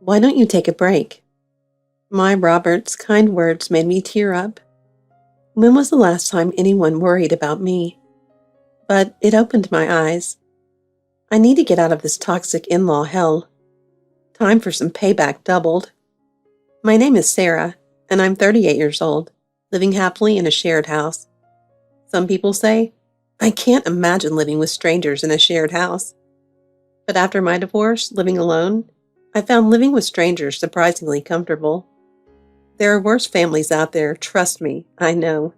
Why don't you take a break? My Robert's kind words made me tear up. When was the last time anyone worried about me? But it opened my eyes. I need to get out of this toxic in-law hell. Time for some payback doubled. My name is Sarah, and I'm 38 years old, living happily in a shared house. Some people say, I can't imagine living with strangers in a shared house. But after my divorce, living alone, I found living with strangers surprisingly comfortable. There are worse families out there, trust me, I know.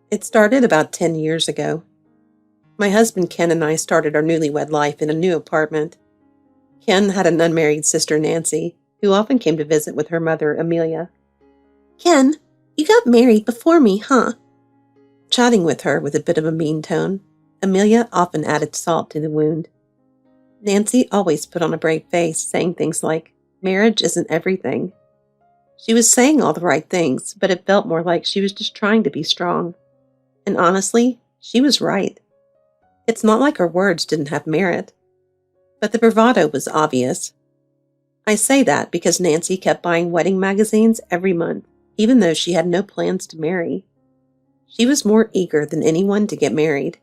It started about 10 years ago. My husband Ken and I started our newlywed life in a new apartment. Ken had an unmarried sister, Nancy, who often came to visit with her mother, Amelia. Ken, you got married before me, huh? Chatting with her with a bit of a mean tone, Amelia often added salt to the wound. Nancy always put on a brave face, saying things like, marriage isn't everything. She was saying all the right things, but it felt more like she was just trying to be strong. And honestly, she was right. It's not like her words didn't have merit. But the bravado was obvious. I say that because Nancy kept buying wedding magazines every month, even though she had no plans to marry. She was more eager than anyone to get married.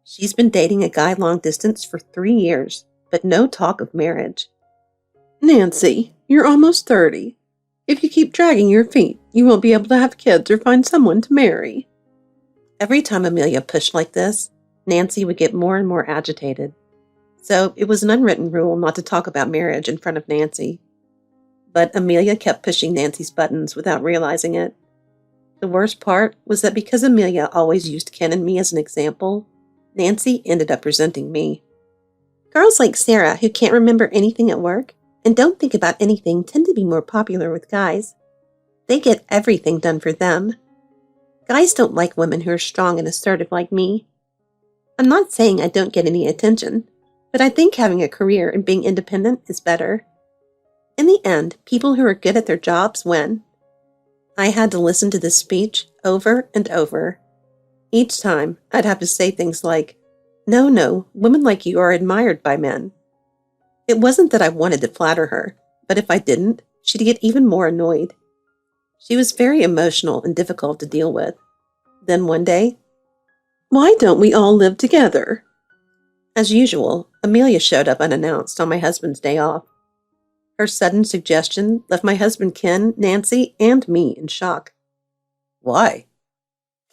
She's been dating a guy long distance for 3 years, but no talk of marriage. Nancy, you're almost 30. If you keep dragging your feet, you won't be able to have kids or find someone to marry. Every time Amelia pushed like this, Nancy would get more and more agitated. So it was an unwritten rule not to talk about marriage in front of Nancy. But Amelia kept pushing Nancy's buttons without realizing it. The worst part was that because Amelia always used Ken and me as an example, Nancy ended up resenting me. Girls like Sarah, who can't remember anything at work and don't think about anything, tend to be more popular with guys. They get everything done for them. Guys don't like women who are strong and assertive like me. I'm not saying I don't get any attention, but I think having a career and being independent is better. In the end, people who are good at their jobs win. I had to listen to this speech over and over. Each time, I'd have to say things like, No, women like you are admired by men. It wasn't that I wanted to flatter her, but if I didn't, she'd get even more annoyed. She was very emotional and difficult to deal with. Then one day, why don't we all live together? As usual, Amelia showed up unannounced on my husband's day off. Her sudden suggestion left my husband Ken, Nancy, and me in shock. Why?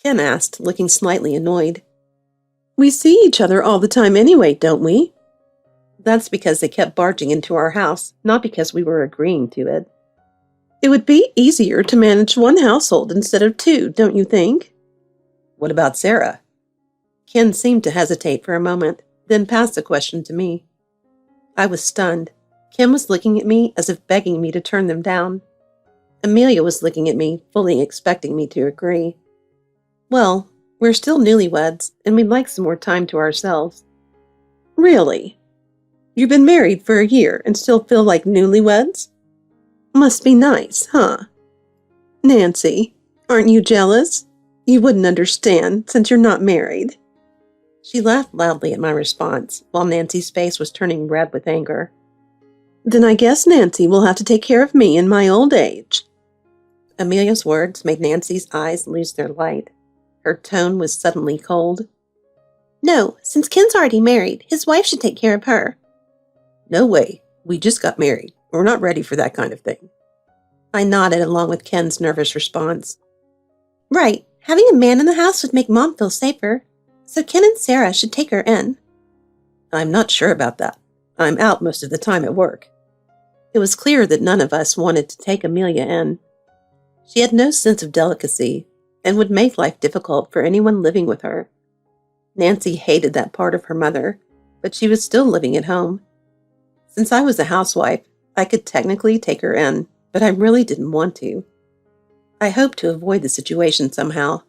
Ken asked, looking slightly annoyed. We see each other all the time anyway, don't we? That's because they kept barging into our house, not because we were agreeing to it. It would be easier to manage one household instead of two, don't you think? What about Sarah? Ken seemed to hesitate for a moment, then passed the question to me. I was stunned. Ken was looking at me as if begging me to turn them down. Amelia was looking at me, fully expecting me to agree. Well, we're still newlyweds, and we'd like some more time to ourselves. Really? You've been married for a year and still feel like newlyweds? Must be nice, huh? Nancy, aren't you jealous? You wouldn't understand, since you're not married. She laughed loudly at my response, while Nancy's face was turning red with anger. Then I guess Nancy will have to take care of me in my old age. Amelia's words made Nancy's eyes lose their light. Her tone was suddenly cold. No, since Ken's already married, his wife should take care of her. No way. We just got married. We're not ready for that kind of thing. I nodded along with Ken's nervous response. Right. Having a man in the house would make Mom feel safer. So Ken and Sarah should take her in. I'm not sure about that. I'm out most of the time at work. It was clear that none of us wanted to take Amelia in. She had no sense of delicacy and would make life difficult for anyone living with her. Nancy hated that part of her mother, but she was still living at home. Since I was a housewife, I could technically take her in, but I really didn't want to. I hoped to avoid the situation somehow,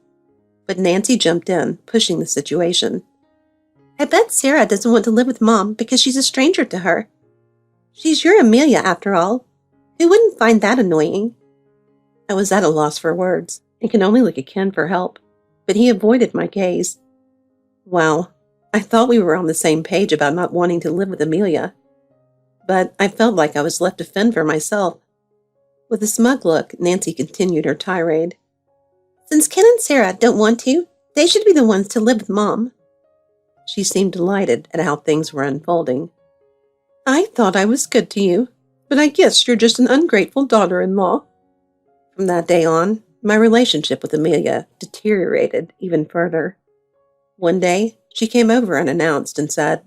but Nancy jumped in, pushing the situation. I bet Sarah doesn't want to live with Mom because she's a stranger to her. She's your Amelia, after all. Who wouldn't find that annoying? I was at a loss for words and could only look at Ken for help, but he avoided my gaze. Wow, I thought we were on the same page about not wanting to live with Amelia. but I felt like I was left to fend for myself. With a smug look, Nancy continued her tirade. Since Ken and Sarah don't want to, they should be the ones to live with Mom. She seemed delighted at how things were unfolding. I thought I was good to you, but I guess you're just an ungrateful daughter-in-law. From that day on, my relationship with Amelia deteriorated even further. One day, she came over unannounced and said,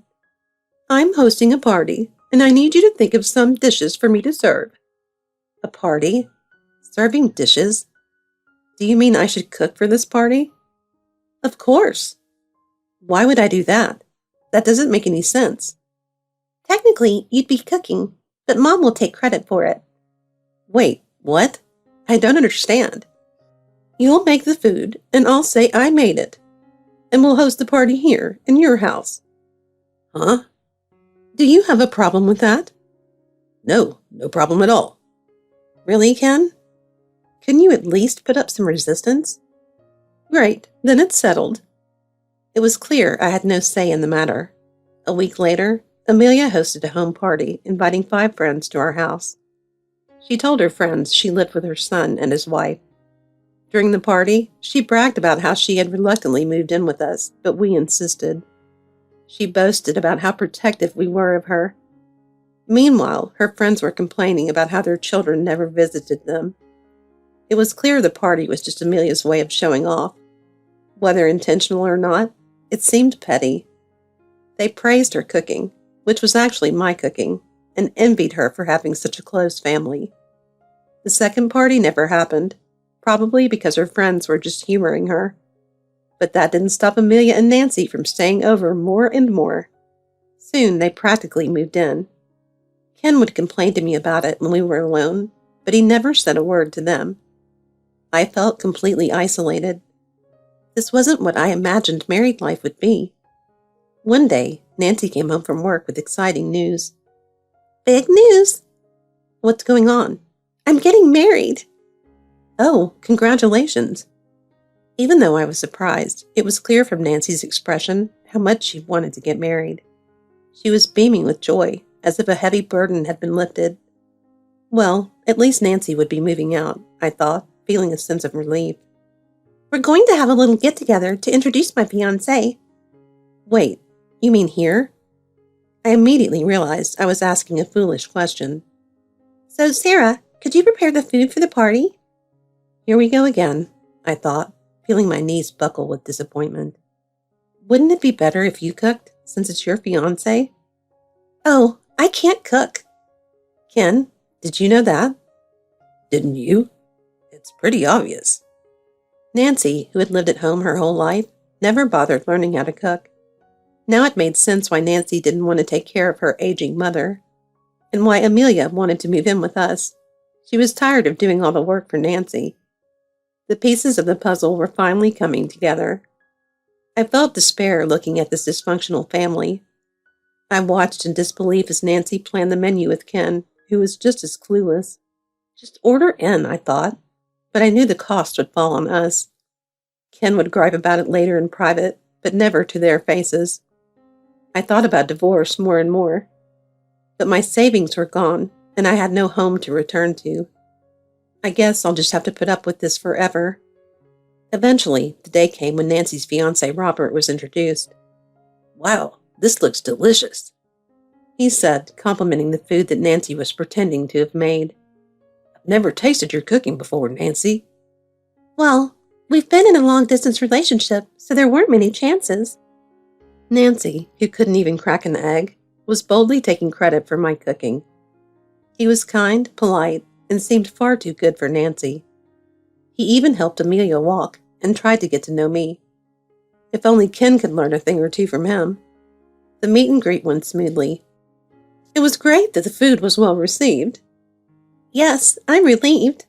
I'm hosting a party, and I need you to think of some dishes for me to serve. A party? Serving dishes? Do you mean I should cook for this party? Of course. Why would I do that? That doesn't make any sense. Technically, you'd be cooking, but Mom will take credit for it. Wait, what? I don't understand. You'll make the food, and I'll say I made it. And we'll host the party here, in your house. Huh? Do you have a problem with that? No problem at all. Really, Ken? Couldn't you at least put up some resistance? Great, then it's settled. It was clear I had no say in the matter. A week later, Amelia hosted a home party, inviting 5 friends to our house. She told her friends she lived with her son and his wife. During the party, she bragged about how she had reluctantly moved in with us, but we insisted. She boasted about how protective we were of her. Meanwhile, her friends were complaining about how their children never visited them. It was clear the party was just Amelia's way of showing off. Whether intentional or not, it seemed petty. They praised her cooking, which was actually my cooking, and envied her for having such a close family. The second party never happened, probably because her friends were just humoring her. But that didn't stop Amelia and Nancy from staying over more and more. Soon they practically moved in. Ken would complain to me about it when we were alone, but he never said a word to them. I felt completely isolated. This wasn't what I imagined married life would be. One day, Nancy came home from work with exciting news. Big news! What's going on? I'm getting married! Oh, congratulations! Even though I was surprised, it was clear from Nancy's expression how much she wanted to get married. She was beaming with joy, as if a heavy burden had been lifted. Well, at least Nancy would be moving out, I thought, feeling a sense of relief. We're going to have a little get-together to introduce my fiancé. Wait, you mean here? I immediately realized I was asking a foolish question. So, Sarah, could you prepare the food for the party? Here we go again, I thought, feeling my knees buckle with disappointment. Wouldn't it be better if you cooked, since it's your fiancé? Oh, I can't cook. Ken, did you know that? Didn't you? It's pretty obvious. Nancy, who had lived at home her whole life, never bothered learning how to cook. Now it made sense why Nancy didn't want to take care of her aging mother, and why Amelia wanted to move in with us. She was tired of doing all the work for Nancy. The pieces of the puzzle were finally coming together. I felt despair looking at this dysfunctional family. I watched in disbelief as Nancy planned the menu with Ken, who was just as clueless. Just order in, I thought, but I knew the cost would fall on us. Ken would gripe about it later in private, but never to their faces. I thought about divorce more and more. But my savings were gone, and I had no home to return to. I guess I'll just have to put up with this forever. Eventually, the day came when Nancy's fiancé Robert was introduced. Wow, this looks delicious, he said, complimenting the food that Nancy was pretending to have made. I've never tasted your cooking before, Nancy. Well, we've been in a long-distance relationship, so there weren't many chances. Nancy, who couldn't even crack an egg, was boldly taking credit for my cooking. He was kind, polite, and seemed far too good for Nancy. He even helped Amelia walk and tried to get to know me. If only Ken could learn a thing or two from him. The meet and greet went smoothly. It was great that the food was well received. Yes, I'm relieved.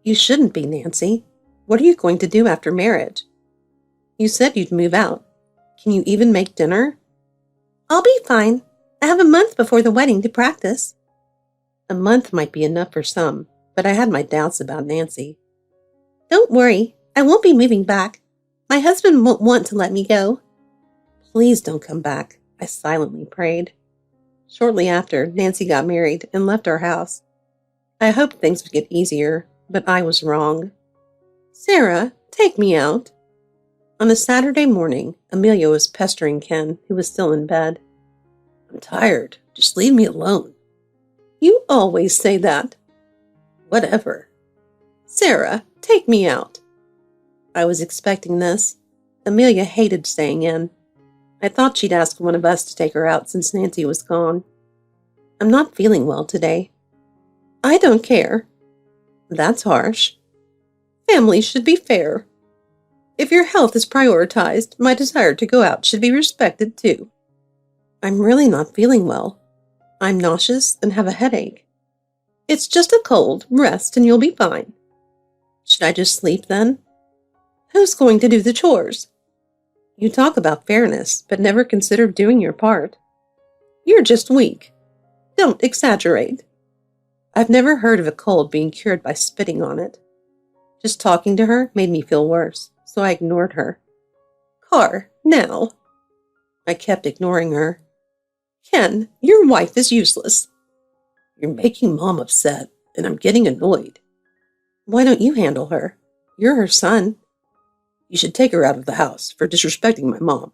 You shouldn't be, Nancy. What are you going to do after marriage? You said you'd move out. Can you even make dinner? I'll be fine. I have a month before the wedding to practice. A month might be enough for some, but I had my doubts about Nancy. Don't worry, I won't be moving back. My husband won't want to let me go. Please don't come back, I silently prayed. shortly after, Nancy got married and left our house. I hoped things would get easier, but I was wrong. Sarah, take me out. On a Saturday morning, Amelia was pestering Ken, who was still in bed. I'm tired. Just leave me alone. You always say that. Whatever. Sarah, take me out. I was expecting this. Amelia hated staying in. I thought she'd ask one of us to take her out since Nancy was gone. I'm not feeling well today. I don't care. That's harsh. Families should be fair. If your health is prioritized, my desire to go out should be respected too. I'm really not feeling well. I'm nauseous and have a headache. It's just a cold. Rest and you'll be fine. Should I just sleep then? Who's going to do the chores? You talk about fairness, but never consider doing your part. You're just weak. Don't exaggerate. I've never heard of a cold being cured by spitting on it. Just talking to her made me feel worse, so I ignored her. Car, now. I kept ignoring her. Ken, your wife is useless. You're making Mom upset, and I'm getting annoyed. Why don't you handle her? You're her son. You should take her out of the house for disrespecting my mom.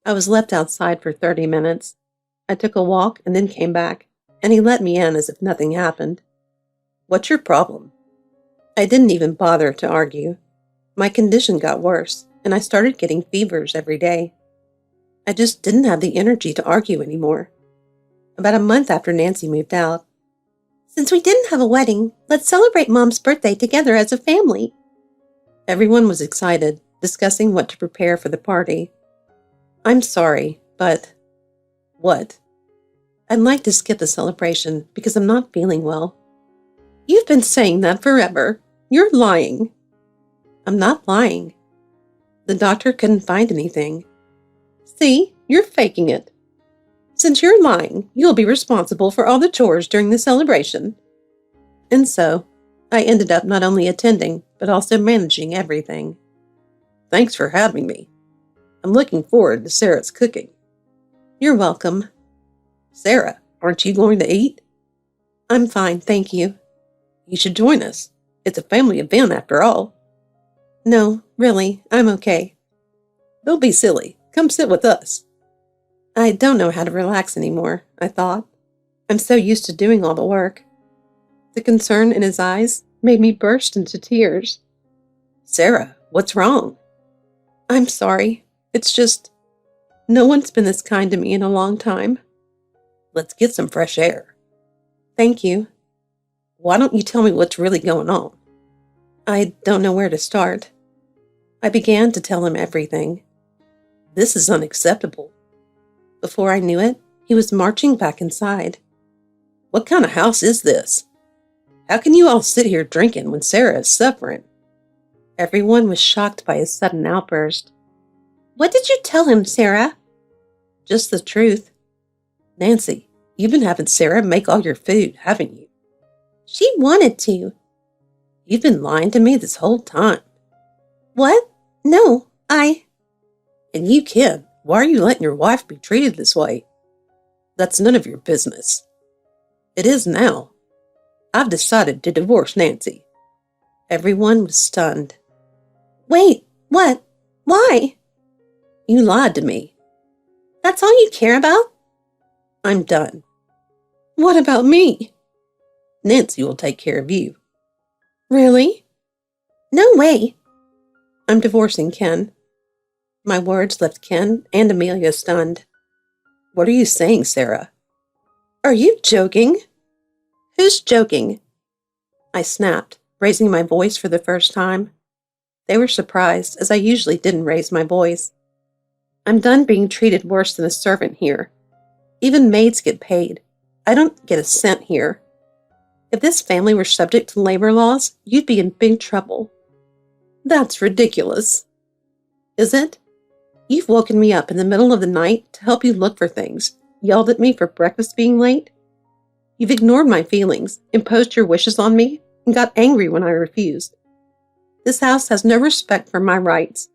I was left outside for 30 minutes. I took a walk and then came back, and he let me in as if nothing happened. What's your problem? I didn't even bother to argue. My condition got worse, and I started getting fevers every day. I just didn't have the energy to argue anymore. About a month after Nancy moved out, since we didn't have a wedding, let's celebrate Mom's birthday together as a family. Everyone was excited, discussing what to prepare for the party. I'm sorry, but... What? I'd like to skip the celebration because I'm not feeling well. You've been saying that forever. You're lying. I'm not lying. The doctor couldn't find anything. See, you're faking it. Since you're lying, you'll be responsible for all the chores during the celebration. And so, I ended up not only attending, but also managing everything. Thanks for having me. I'm looking forward to Sarah's cooking. You're welcome. Sarah, aren't you going to eat? I'm fine, thank you. You should join us. It's a family event after all. No, really, I'm okay. Don't be silly. Come sit with us. I don't know how to relax anymore, I thought. I'm so used to doing all the work. The concern in his eyes made me burst into tears. Sarah, what's wrong? I'm sorry. It's just... No one's been this kind to me in a long time. Let's get some fresh air. Thank you. Why don't you tell me what's really going on? I don't know where to start. I began to tell him everything. This is unacceptable. Before I knew it, he was marching back inside. What kind of house is this? How can you all sit here drinking when Sarah is suffering? Everyone was shocked by his sudden outburst. What did you tell him, Sarah? Just the truth. Nancy, you've been having Sarah make all your food, haven't you? She wanted to. You've been lying to me this whole time. What? No, And you, Ken, why are you letting your wife be treated this way? That's none of your business. It is now. I've decided to divorce Nancy. Everyone was stunned. Wait, what? Why? You lied to me. That's all you care about? I'm done. What about me? Nancy will take care of you. Really? No way. I'm divorcing Ken. My words left Ken and Amelia stunned. What are you saying, Sarah? Are you joking? Who's joking? I snapped, raising my voice for the first time. They were surprised, as I usually didn't raise my voice. I'm done being treated worse than a servant here. Even maids get paid. I don't get a cent here. If this family were subject to labor laws, you'd be in big trouble. That's ridiculous. Is it? You've woken me up in the middle of the night to help you look for things, yelled at me for breakfast being late. You've ignored my feelings, imposed your wishes on me, and got angry when I refused. This house has no respect for my rights.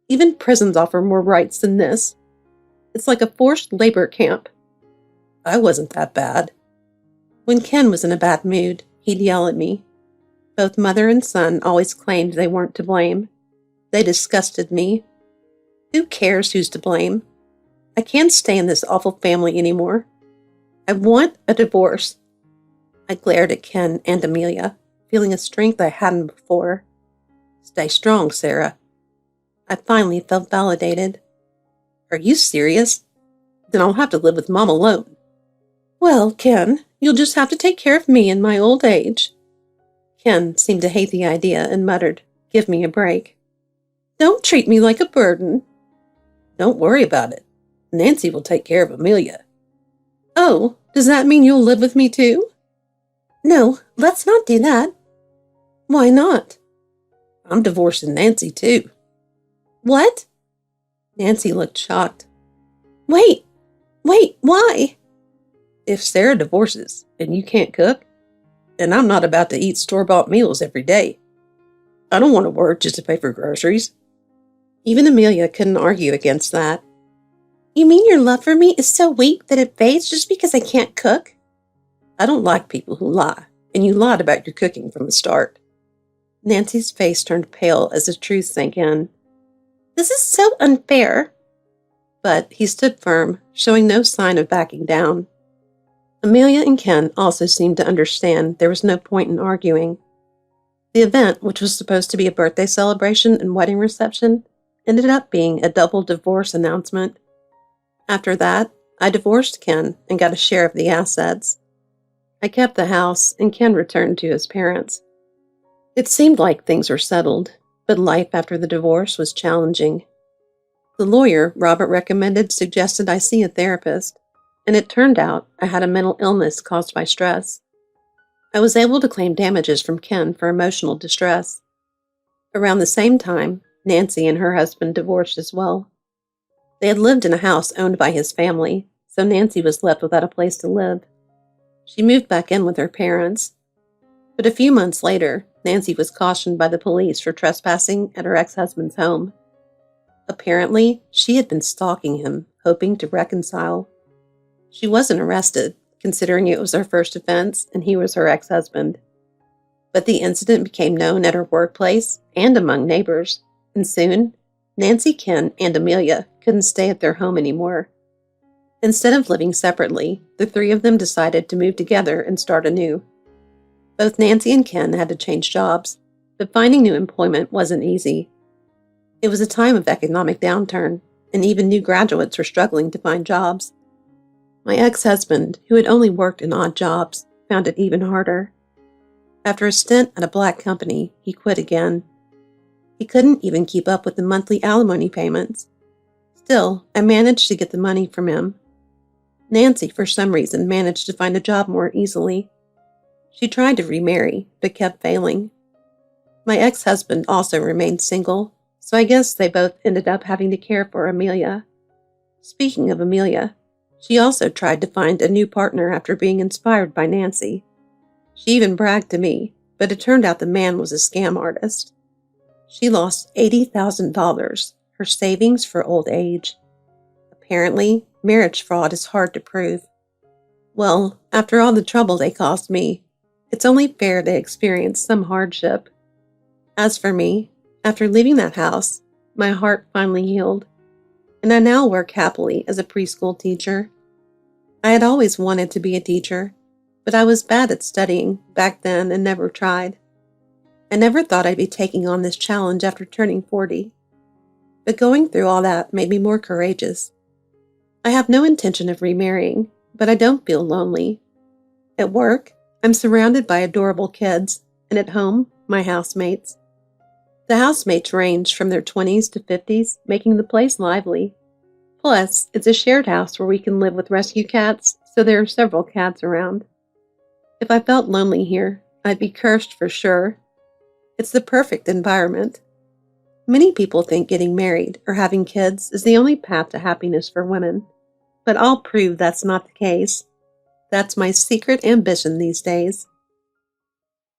Even prisons offer more rights than this. It's like a forced labor camp. I wasn't that bad. When Ken was in a bad mood, he'd yell at me. Both mother and son always claimed they weren't to blame. They disgusted me. Who cares who's to blame? I can't stay in this awful family anymore. I want a divorce. I glared at Ken and Amelia, feeling a strength I hadn't before. Stay strong, Sarah. I finally felt validated. Are you serious? Then I'll have to live with Mom alone. Well, Ken, you'll just have to take care of me in my old age. Ken seemed to hate the idea and muttered, "Give me a break." Don't treat me like a burden. Don't worry about it. Nancy will take care of Amelia. Oh, does that mean you'll live with me too? No, let's not do that. Why not? I'm divorcing Nancy too. What? Nancy looked shocked. Wait, why? If Sarah divorces and you can't cook, then I'm not about to eat store-bought meals every day. I don't want to work just to pay for groceries. Even Amelia couldn't argue against that. You mean your love for me is so weak that it fades just because I can't cook? I don't like people who lie, and you lied about your cooking from the start. Nancy's face turned pale as the truth sank in. This is so unfair. But he stood firm, showing no sign of backing down. Amelia and Ken also seemed to understand there was no point in arguing. The event, which was supposed to be a birthday celebration and wedding reception, ended up being a double divorce announcement. After that, I divorced Ken and got a share of the assets. I kept the house, and Ken returned to his parents. It seemed like things were settled, but life after the divorce was challenging. The lawyer Robert recommended suggested I see a therapist, and it turned out I had a mental illness caused by stress. I was able to claim damages from Ken for emotional distress. Around the same time, Nancy and her husband divorced as well. They had lived in a house owned by his family, so Nancy was left without a place to live. She moved back in with her parents. But a few months later, Nancy was cautioned by the police for trespassing at her ex-husband's home. Apparently, she had been stalking him, hoping to reconcile. She wasn't arrested, considering it was her first offense and he was her ex-husband. But the incident became known at her workplace and among neighbors, and soon, Nancy, Ken, and Amelia couldn't stay at their home anymore. Instead of living separately, the three of them decided to move together and start anew. Both Nancy and Ken had to change jobs, but finding new employment wasn't easy. It was a time of economic downturn, and even new graduates were struggling to find jobs. My ex-husband, who had only worked in odd jobs, found it even harder. After a stint at a black company, he quit again. He couldn't even keep up with the monthly alimony payments. Still, I managed to get the money from him. Nancy, for some reason, managed to find a job more easily. She tried to remarry, but kept failing. My ex-husband also remained single, so I guess they both ended up having to care for Amelia. Speaking of Amelia, she also tried to find a new partner after being inspired by Nancy. She even bragged to me, but it turned out the man was a scam artist. She lost $80,000, her savings for old age. Apparently, marriage fraud is hard to prove. Well, after all the trouble they caused me, it's only fair they experience some hardship. As for me, after leaving that house, my heart finally healed, and I now work happily as a preschool teacher. I had always wanted to be a teacher, but I was bad at studying back then and never tried. I never thought I'd be taking on this challenge after turning 40. But going through all that made me more courageous. I have no intention of remarrying, but I don't feel lonely. At work, I'm surrounded by adorable kids, and at home, my housemates. The housemates range from their 20s to 50s, making the place lively. Plus, it's a shared house where we can live with rescue cats, so there are several cats around. If I felt lonely here, I'd be cursed for sure. It's the perfect environment. Many people think getting married or having kids is the only path to happiness for women, but I'll prove that's not the case. That's my secret ambition these days.